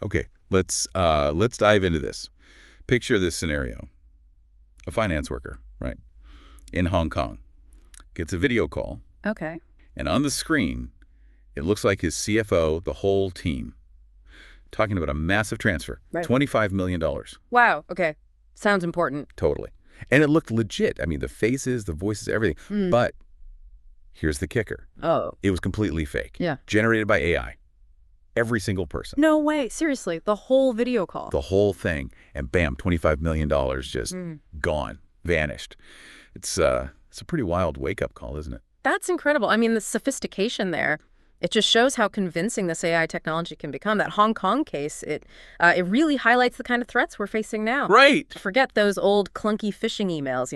Okay, let's dive into this. Picture this scenario. A finance worker, right, in Hong Kong, gets a video call, Okay. and on the screen, it looks like his CFO, the whole team, talking about a massive transfer, Right. $25 million. Wow. Okay. Sounds important. Totally. And it looked legit. I mean, the faces, the voices, everything. Hmm. But here's the kicker. Oh. It was completely fake. Yeah. Generated by AI. Every single person. No way. Seriously. The whole video call. The whole thing. And bam, $25 million just Mm. gone, vanished. It's a pretty wild wake-up call, isn't it? That's incredible. I mean, the sophistication there, it just shows how convincing this AI technology can become. That Hong Kong case, it really highlights the kind of threats we're facing now. Right. Forget those old clunky phishing emails,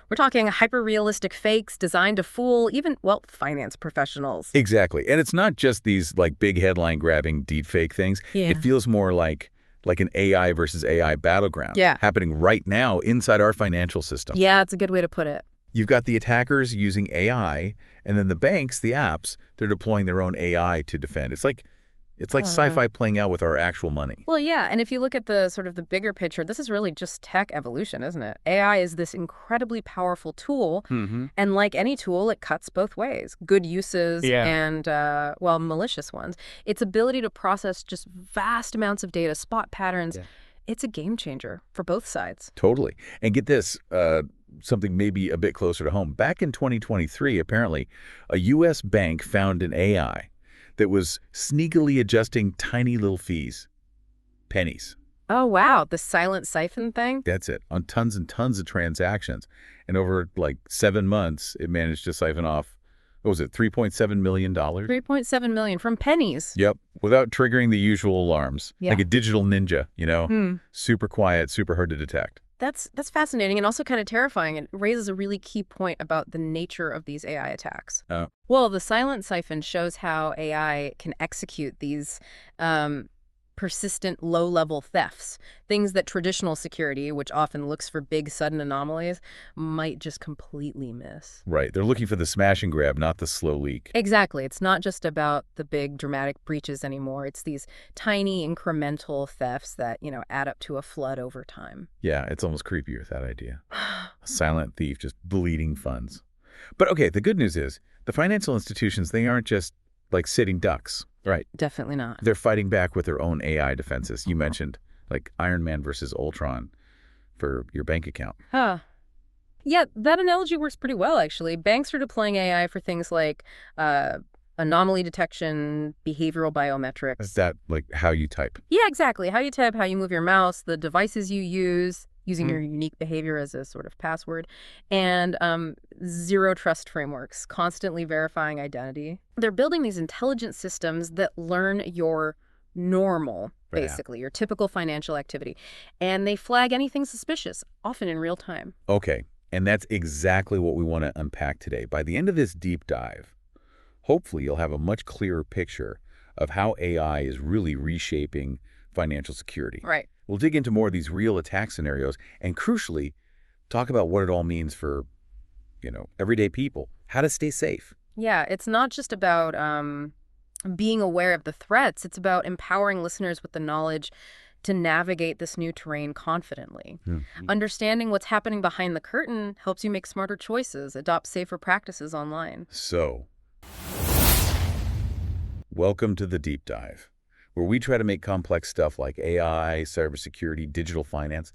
We're talking hyper-realistic fakes designed to fool even, well, finance professionals. Exactly. And it's not just these like big headline-grabbing deepfake things. Yeah. It feels more like an AI versus AI battleground happening right now inside our financial system. Yeah, it's a good way to put it. You've got the attackers using AI, and then the banks, the apps, they're deploying their own AI to defend. It's like sci-fi playing out with our actual money. Well, yeah, and if you look at the sort of the bigger picture, this is really just tech evolution, isn't it? AI is this incredibly powerful tool, and like any tool, it cuts both ways. Good uses and, well, malicious ones. Its ability to process just vast amounts of data, spot patterns, it's a game changer for both sides. Totally. And get this, something maybe a bit closer to home. Back in 2023, apparently, a U.S. bank found an AI that was sneakily adjusting tiny little fees. Pennies. Oh, wow. The silent siphon thing? That's it. On tons and tons of transactions. And over like 7 months, it managed to siphon off, what was it, $3.7 million? $3.7 million from pennies. Yep. Without triggering the usual alarms. Yeah. Like a digital ninja, Super quiet, super hard to detect. That's fascinating and also kind of terrifying. It raises a really key point about the nature of these AI attacks. Well, the silent siphon shows how AI can execute these persistent low-level thefts, things that traditional security, which often looks for big sudden anomalies, might just completely miss. Right. They're looking for the smash and grab, not the slow leak. Exactly. It's not just about the big dramatic breaches anymore. It's these tiny incremental thefts that, add up to a flood over time. Yeah, it's almost creepy with that idea. A silent thief just bleeding funds. But okay, the good news is the financial institutions, they aren't just like sitting ducks. Right. Definitely not. They're fighting back with their own AI defenses. You mentioned like Iron Man versus Ultron for your bank account. Huh. Yeah, that analogy works pretty well, actually. Banks are deploying AI for things like anomaly detection, behavioral biometrics. Is that like how you type? Yeah, exactly. How you type, how you move your mouse, the devices you use, using your unique behavior as a sort of password, and zero trust frameworks, constantly verifying identity. They're building these intelligent systems that learn your normal, basically, your typical financial activity, and they flag anything suspicious, often in real time. Okay, and that's exactly what we want to unpack today. By the end of this deep dive, hopefully you'll have a much clearer picture of how AI is really reshaping financial security. Right. We'll dig into more of these real attack scenarios and, crucially, talk about what it all means for, everyday people, how to stay safe. Yeah, it's not just about being aware of the threats. It's about empowering listeners with the knowledge to navigate this new terrain confidently. Understanding what's happening behind the curtain helps you make smarter choices, adopt safer practices online. So, welcome to the deep dive, where we try to make complex stuff like AI, cybersecurity, digital finance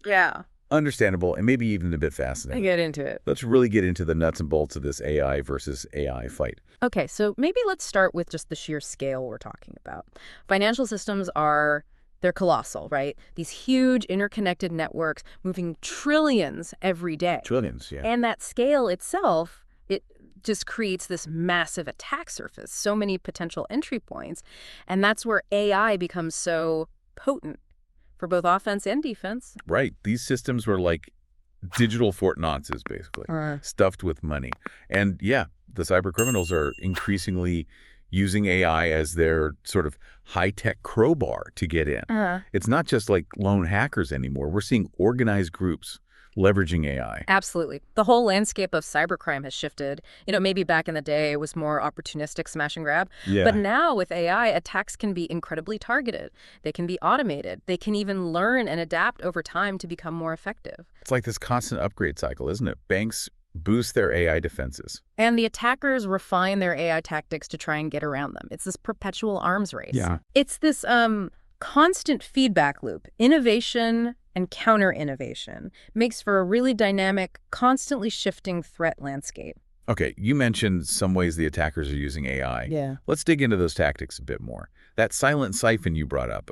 understandable and maybe even a bit fascinating. Get into it. Let's really get into the nuts and bolts of this AI versus AI fight. Okay, so maybe let's start with just the sheer scale we're talking about. Financial systems they're colossal, right? These huge interconnected networks moving trillions every day. Trillions, yeah. And that scale itself, it just creates this massive attack surface, so many potential entry points. And that's where AI becomes so potent for both offense and defense. Right. These systems were like digital Fort Knoxes, basically, stuffed with money. And yeah, the cyber criminals are increasingly using AI as their sort of high-tech crowbar to get in. It's not just like lone hackers anymore. We're seeing organized groups leveraging AI. Absolutely. The whole landscape of cybercrime has shifted. Maybe back in the day it was more opportunistic smash and grab. But Yeah. now with AI, attacks can be incredibly targeted. They can be automated. They can even learn and adapt over time to become more effective. It's like this constant upgrade cycle, isn't it? Banks boost their AI defenses. And the attackers refine their AI tactics to try and get around them. It's this perpetual arms race. Yeah. It's this constant feedback loop. Innovation and counter-innovation makes for a really dynamic, constantly shifting threat landscape. Okay, you mentioned some ways the attackers are using AI. Yeah. Let's dig into those tactics a bit more. That silent siphon you brought up,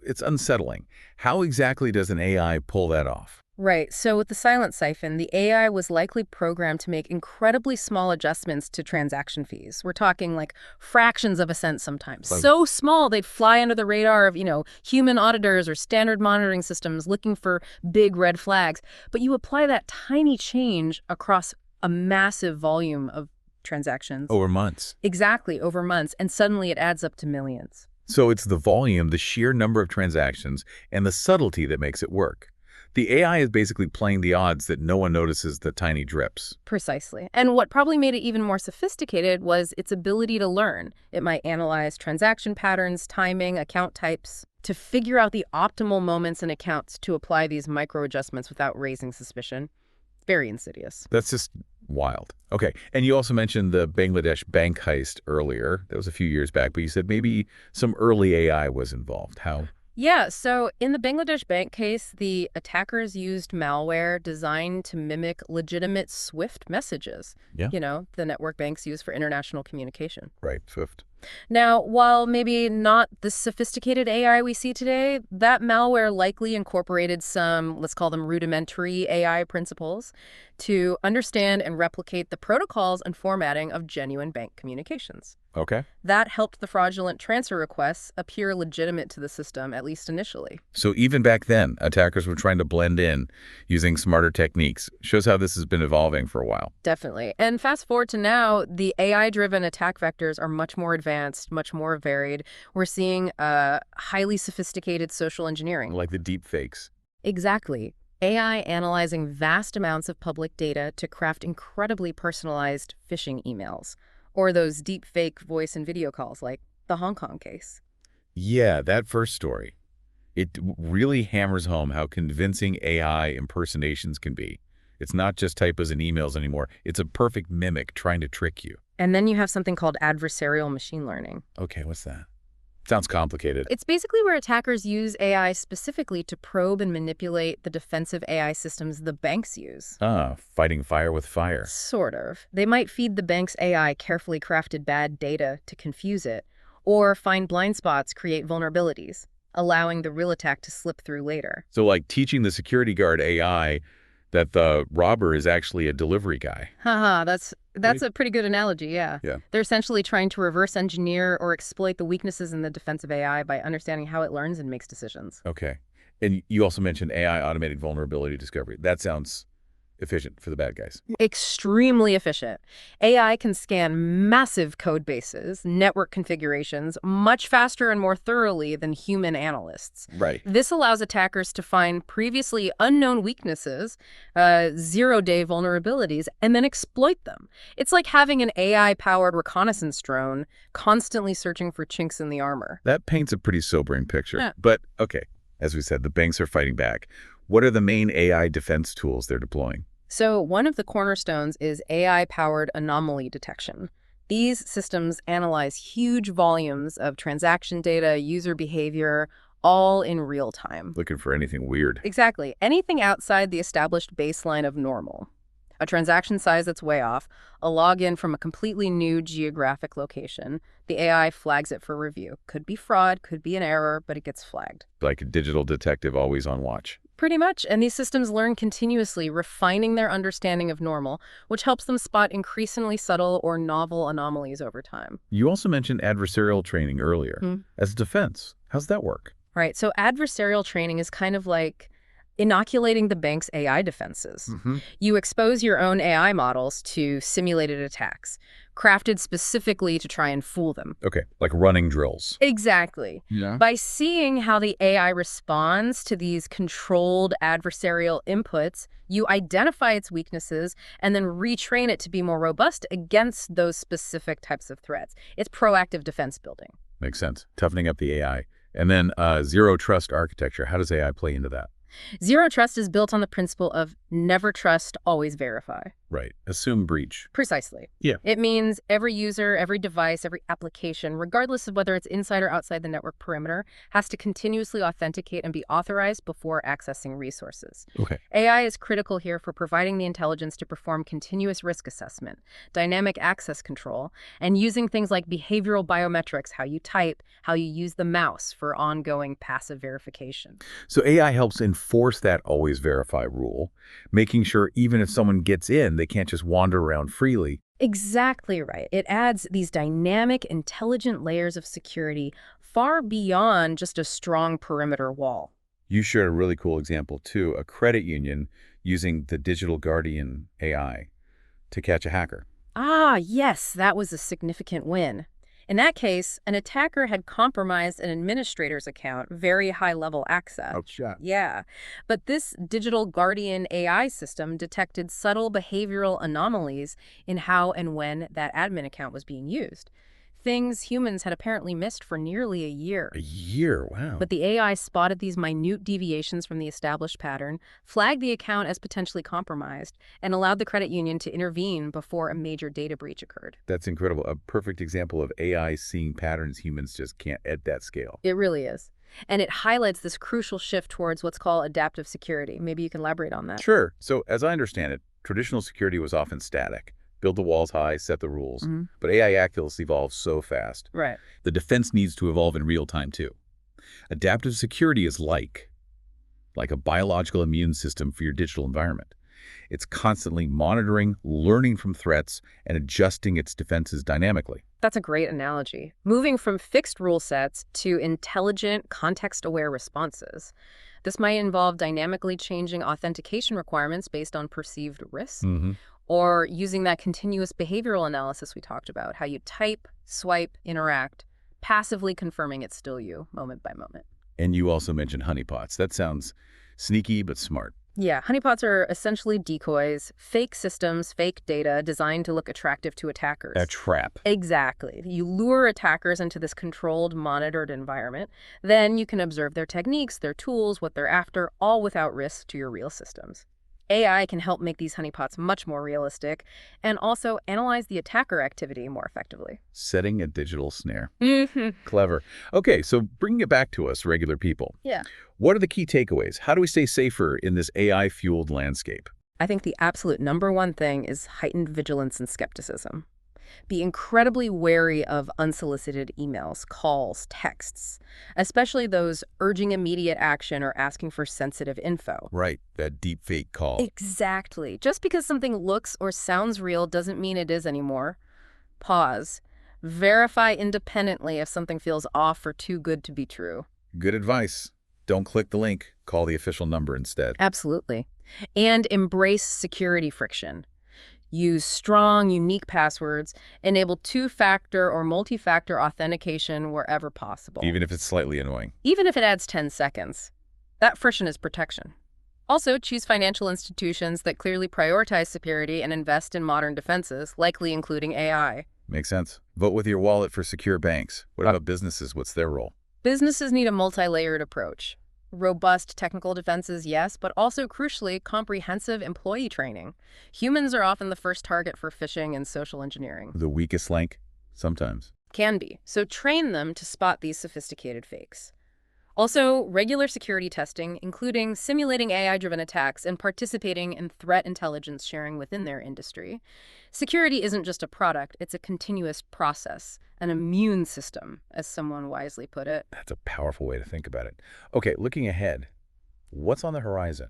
it's unsettling. How exactly does an AI pull that off? Right. So with the silent siphon, the AI was likely programmed to make incredibly small adjustments to transaction fees. We're talking like fractions of a cent sometimes. Like- So small they'd fly under the radar of, human auditors or standard monitoring systems looking for big red flags. But you apply that tiny change across a massive volume of transactions. Over months. Exactly, over months, and suddenly it adds up to millions. So it's the volume, the sheer number of transactions, and the subtlety that makes it work. The AI is basically playing the odds that no one notices the tiny drips. Precisely. And what probably made it even more sophisticated was its ability to learn. It might analyze transaction patterns, timing, account types, to figure out the optimal moments in accounts to apply these micro adjustments without raising suspicion. Very insidious. That's just wild. Okay, and you also mentioned the Bangladesh bank heist earlier. That was a few years back, but you said maybe some early AI was involved. How? Yeah, so in the Bangladesh bank case, the attackers used malware designed to mimic legitimate SWIFT messages. Yeah. The network banks use for international communication. Right, Swift. Now, while maybe not the sophisticated AI we see today, that malware likely incorporated some, let's call them rudimentary AI principles to understand and replicate the protocols and formatting of genuine bank communications. Okay. That helped the fraudulent transfer requests appear legitimate to the system, at least initially. So even back then, attackers were trying to blend in using smarter techniques. Shows how this has been evolving for a while. Definitely. And fast forward to now, the AI-driven attack vectors are much more advanced, much more varied. We're seeing highly sophisticated social engineering. Like the deep fakes. Exactly. AI analyzing vast amounts of public data to craft incredibly personalized phishing emails, or those deep fake voice and video calls like the Hong Kong case. Yeah, that first story. It really hammers home how convincing AI impersonations can be. It's not just typos and emails anymore. It's a perfect mimic trying to trick you. And then you have something called adversarial machine learning. Okay, what's that? Sounds complicated. It's basically where attackers use AI specifically to probe and manipulate the defensive AI systems the banks use. Fighting fire with fire. Sort of. They might feed the bank's AI carefully crafted bad data to confuse it, or find blind spots, create vulnerabilities, allowing the real attack to slip through later. So like teaching the security guard AI that the robber is actually a delivery guy. Haha, that's Right. a pretty good analogy, yeah. Yeah. They're essentially trying to reverse engineer or exploit the weaknesses in the defensive AI by understanding how it learns and makes decisions. Okay. And you also mentioned AI automated vulnerability discovery. That sounds efficient for the bad guys. Extremely efficient. AI can scan massive code bases, network configurations, much faster and more thoroughly than human analysts. Right. This allows attackers to find previously unknown weaknesses, zero-day vulnerabilities, and then exploit them. It's like having an AI-powered reconnaissance drone constantly searching for chinks in the armor. That paints a pretty sobering picture. Yeah. But, okay, as we said, the banks are fighting back. What are the main AI defense tools they're deploying? So one of the cornerstones is AI-powered anomaly detection. These systems analyze huge volumes of transaction data, user behavior, all in real time. Looking for anything weird. Exactly. Anything outside the established baseline of normal. A transaction size that's way off, a login from a completely new geographic location. The AI flags it for review. Could be fraud, could be an error, but it gets flagged. Like a digital detective always on watch. Pretty much, and these systems learn continuously, refining their understanding of normal, which helps them spot increasingly subtle or novel anomalies over time. You also mentioned adversarial training earlier. As defense, how's that work? Right, so adversarial training is kind of like Inoculating the bank's AI defenses. Mm-hmm. You expose your own AI models to simulated attacks, crafted specifically to try and fool them. Okay, like running drills. Exactly. Yeah. By seeing how the AI responds to these controlled adversarial inputs, you identify its weaknesses and then retrain it to be more robust against those specific types of threats. It's proactive defense building. Makes sense. Toughening up the AI. And then zero trust architecture. How does AI play into that? Zero trust is built on the principle of never trust, always verify. Right. Assume breach. Precisely. Yeah. It means every user, every device, every application, regardless of whether it's inside or outside the network perimeter, has to continuously authenticate and be authorized before accessing resources. Okay. AI is critical here for providing the intelligence to perform continuous risk assessment, dynamic access control, and using things like behavioral biometrics, how you type, how you use the mouse for ongoing passive verification. So AI helps enforce that always verify rule, making sure even if someone gets in, they can't just wander around freely. Exactly right. It adds these dynamic, intelligent layers of security far beyond just a strong perimeter wall. You shared a really cool example, too, a credit union using the Digital Guardian AI to catch a hacker. Ah, yes, that was a significant win. In that case, an attacker had compromised an administrator's account, very high-level access. Shot. Yeah, but this digital guardian AI system detected subtle behavioral anomalies in how and when that admin account was being used. Things humans had apparently missed for nearly a year. A year? Wow. But the AI spotted these minute deviations from the established pattern, flagged the account as potentially compromised, and allowed the credit union to intervene before a major data breach occurred. That's incredible. A perfect example of AI seeing patterns humans just can't at that scale. It really is. And it highlights this crucial shift towards what's called adaptive security. Maybe you can elaborate on that. Sure. So as I understand it, traditional security was often static. Build the walls high, set the rules. Mm-hmm. But AI actors evolve so fast. Right. The defense needs to evolve in real time, too. Adaptive security is like a biological immune system for your digital environment. It's constantly monitoring, learning from threats, and adjusting its defenses dynamically. That's a great analogy. Moving from fixed rule sets to intelligent, context-aware responses. This might involve dynamically changing authentication requirements based on perceived risks, Mm-hmm. or using that continuous behavioral analysis we talked about, how you type, swipe, interact, passively confirming it's still you, moment by moment. And you also mentioned honeypots. That sounds sneaky but smart. Yeah, honeypots are essentially decoys, fake systems, fake data designed to look attractive to attackers. A trap. Exactly. You lure attackers into this controlled, monitored environment. Then you can observe their techniques, their tools, what they're after, all without risk to your real systems. AI can help make these honeypots much more realistic and also analyze the attacker activity more effectively. Setting a digital snare. Mm-hmm. Clever. Okay, so bringing it back to us, regular people. Yeah. What are the key takeaways? How do we stay safer in this AI-fueled landscape? I think the absolute number one thing is heightened vigilance and skepticism. Be incredibly wary of unsolicited emails, calls, texts, especially those urging immediate action or asking for sensitive info. Right, that deep fake call. Exactly. Just because something looks or sounds real doesn't mean it is anymore. Pause. Verify independently if something feels off or too good to be true. Good advice. Don't click the link. Call the official number instead. Absolutely. And embrace security friction. Use strong, unique passwords. Enable two-factor or multi-factor authentication wherever possible. Even if it's slightly annoying. Even if it adds 10 seconds. That friction is protection. Also, choose financial institutions that clearly prioritize security and invest in modern defenses, likely including AI. Makes sense. Vote with your wallet for secure banks. What about businesses? What's their role? Businesses need a multi-layered approach. Robust technical defenses, yes, but also, crucially, comprehensive employee training. Humans are often the first target for phishing and social engineering. The weakest link? Sometimes. Can be. So train them to spot these sophisticated fakes. Also, regular security testing, including simulating AI-driven attacks and participating in threat intelligence sharing within their industry. Security isn't just a product, it's a continuous process, an immune system, as someone wisely put it. That's a powerful way to think about it. Okay, looking ahead, what's on the horizon?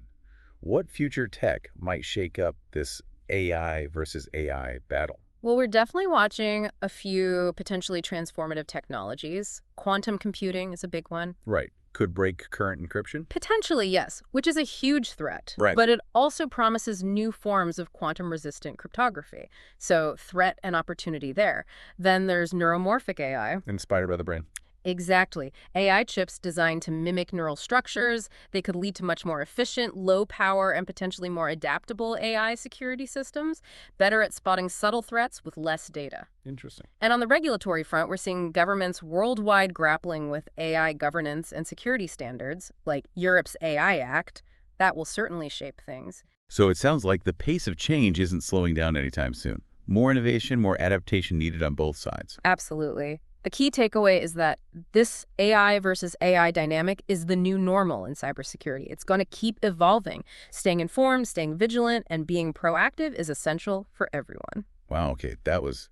What future tech might shake up this AI versus AI battle? Well, we're definitely watching a few potentially transformative technologies. Quantum computing is a big one. Right. could break current encryption? Potentially, yes, which is a huge threat. Right. But it also promises new forms of quantum-resistant cryptography. So threat and opportunity there. Then there's neuromorphic AI. Inspired by the brain. Exactly. AI chips designed to mimic neural structures. They could lead to much more efficient, low power, and potentially more adaptable AI security systems, better at spotting subtle threats with less data. Interesting. And on the regulatory front, we're seeing governments worldwide grappling with AI governance and security standards, like Europe's AI Act. That will certainly shape things. So it sounds like the pace of change isn't slowing down anytime soon. More innovation, more adaptation needed on both sides. Absolutely. The key takeaway is that this AI versus AI dynamic is the new normal in cybersecurity. It's going to keep evolving. Staying informed, staying vigilant, and being proactive is essential for everyone. Wow, okay, that was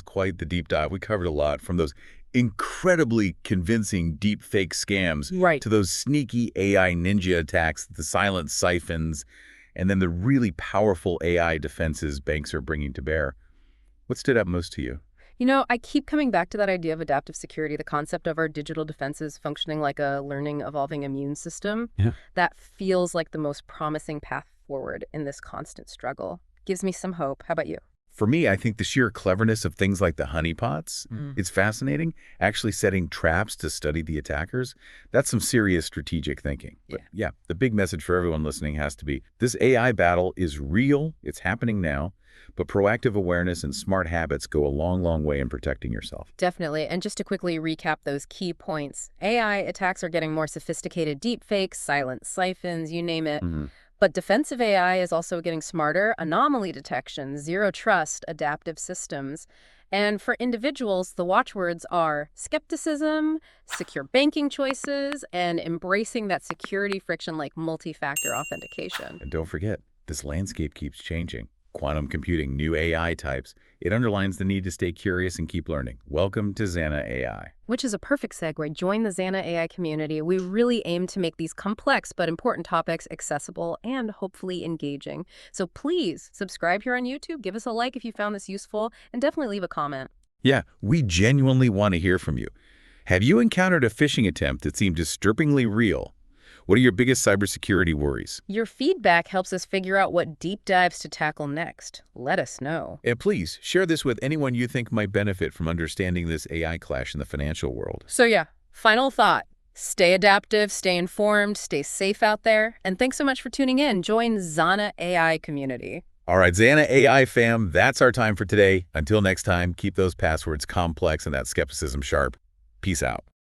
quite the deep dive. We covered a lot, from those incredibly convincing deep fake scams Right. to those sneaky AI ninja attacks, the silent siphons, and then the really powerful AI defenses banks are bringing to bear. What stood out most to you? You know, I keep coming back to that idea of adaptive security, the concept of our digital defenses functioning like a learning, evolving immune system. Yeah. That feels like the most promising path forward in this constant struggle. Gives me some hope. How about you? For me, I think the sheer cleverness of things like the honeypots, it's fascinating. Actually setting traps to study the attackers, that's some serious strategic thinking. But yeah, the big message for everyone listening has to be, this AI battle is real, it's happening now, but proactive awareness and smart habits go a long, long way in protecting yourself. Definitely. And just to quickly recap those key points, AI attacks are getting more sophisticated deepfakes, silent siphons, you name it. But defensive AI is also getting smarter, anomaly detection, zero trust, adaptive systems. And for individuals, the watchwords are skepticism, secure banking choices, and embracing that security friction like multi-factor authentication. And don't forget, this landscape keeps changing. Quantum computing, new AI types. It underlines the need to stay curious and keep learning. Welcome to Zana AI. Which is a perfect segue. Join the Zana AI community. We really aim to make these complex but important topics accessible and hopefully engaging. So please subscribe here on YouTube, give us a like if you found this useful, and definitely leave a comment. Yeah, we genuinely want to hear from you. Have you encountered a phishing attempt that seemed disturbingly real? What are your biggest cybersecurity worries? Your feedback helps us figure out what deep dives to tackle next. Let us know. And please, share this with anyone you think might benefit from understanding this AI clash in the financial world. So yeah, final thought. Stay adaptive, stay informed, stay safe out there. And thanks so much for tuning in. Join Zana AI community. All right, Zana AI fam, that's our time for today. Until next time, keep those passwords complex and that skepticism sharp. Peace out.